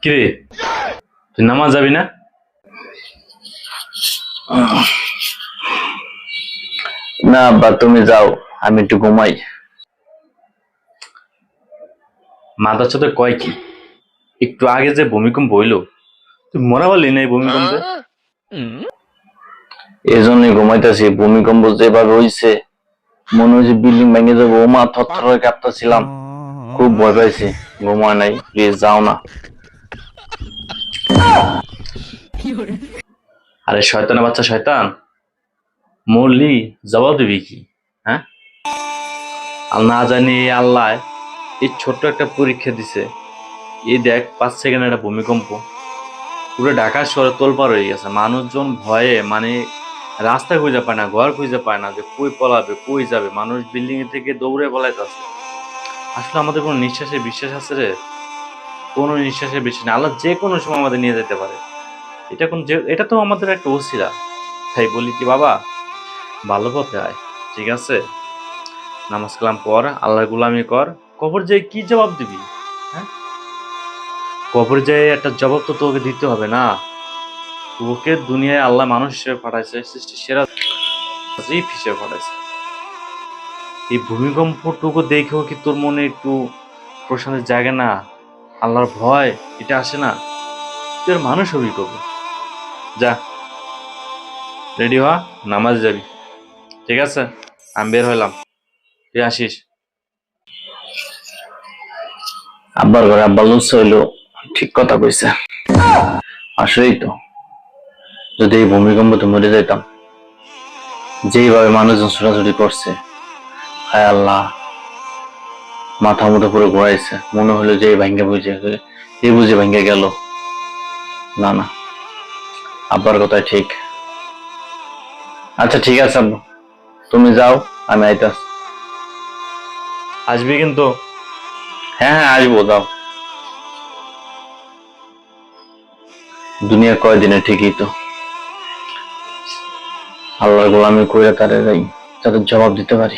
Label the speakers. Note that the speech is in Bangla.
Speaker 1: কিরে, তুই নামাজ যাবি না?
Speaker 2: না আব্বা, তুমি যাও, আমি একটু ঘুমাই।
Speaker 1: মাদার সাথে কয় কি, একটু আগে যে ভূমিকম্প হইলো, তুই মরা বললি না এই ভূমিকম্পে?
Speaker 2: এই জন্যই ঘুমাইতেছি। ভূমিকম্প যেভাবে হইছে মনে হচ্ছে বিল্ডিং ভেঙে যাবো। ওমা, থরথর করে কাঁপতেছিলাম, খুব ভয় পাইছি। ঘুমায় নাই, প্লিজ যাও না।
Speaker 1: আরে শয়তানের বাচ্চা শয়তান, মরলি জবাব দিবি কি? হ্যাঁ, আর না জানি এই আল্লাহ এই ছোট্ট একটা পরীক্ষা দিছে। এই দেখ, 5 সেকেন্ড একটা ভূমিকম্প, পুরো ঢাকা শহরে তোলপাড় হয়ে গেছে। মানুষজন ভয়ে মানে রাস্তা খুঁজে পায় না, ঘর খুঁজে পায় না, যে কই পলাবে, কই যাবে। মানুষ বিল্ডিং এর থেকে দৌড়ে পলাইতেছে। আসলে আমাদের কোনো নিঃশ্বাসের বিশ্বাস আছে রে? কোনো নিঃশ্বাসের বিশ্বাস নেই। আল্লাহ যে কোনো সময় আমাদের নিয়ে যেতে পারে। এটা তো আমাদের একটা ওসিলা। তাই বলি কি বাবা, ভালো পথে আয়, ঠিক আছে? নামাজ কালাম পর, আল্লাহর গোলামি কর। কবর যেয়ে কি জবাব দিবি? হ্যাঁ, কবর যেয়ে একটা জবাব তো তোকে দিতে হবে না? তোকে দুনিয়ায় আল্লাহ মানুষ হিসেবে পাঠাইছে, সৃষ্টির সেরা জীব হিসেবে পাঠাইছে। এই ভূমিকম্পটুকু দেখেও কি তোর মনে একটু প্রশান্তি জাগে না? আল্লাহর ভয় এটা আসে না? তুই আর মানুষ হবি কবে? যা, রেডি হ, নামাজ যাবি, ঠিক আছে? আমি বের হইলাম, তুই আসিস।
Speaker 2: আব্বার ঘরে আব্বা লুচ্ছা হইলো, ঠিক কথা কইছে। আসলেই তো, যদি এই ভূমিকম্পতে মরে যাইতাম, যেইভাবে মানুষজন ছোটাছুটি করছে, হায় আল্লাহ, মাথা মতো পুরো ঘোরাইছে। মনে হলো যে এই বুঝে ভেঙে গেল। না না, আব্বার কথাই ঠিক। আচ্ছা ঠিক আছে আব্বা, তুমি যাও, আমি আইতাস।
Speaker 1: আসবি কিন্তু।
Speaker 2: হ্যাঁ হ্যাঁ, আসবো, যাও। দুনিয়া কয়দিনে, ঠিকই তো। আল্লাহর গোলামি কইরা তারে যাই, যাতে জবাব দিতে পারি।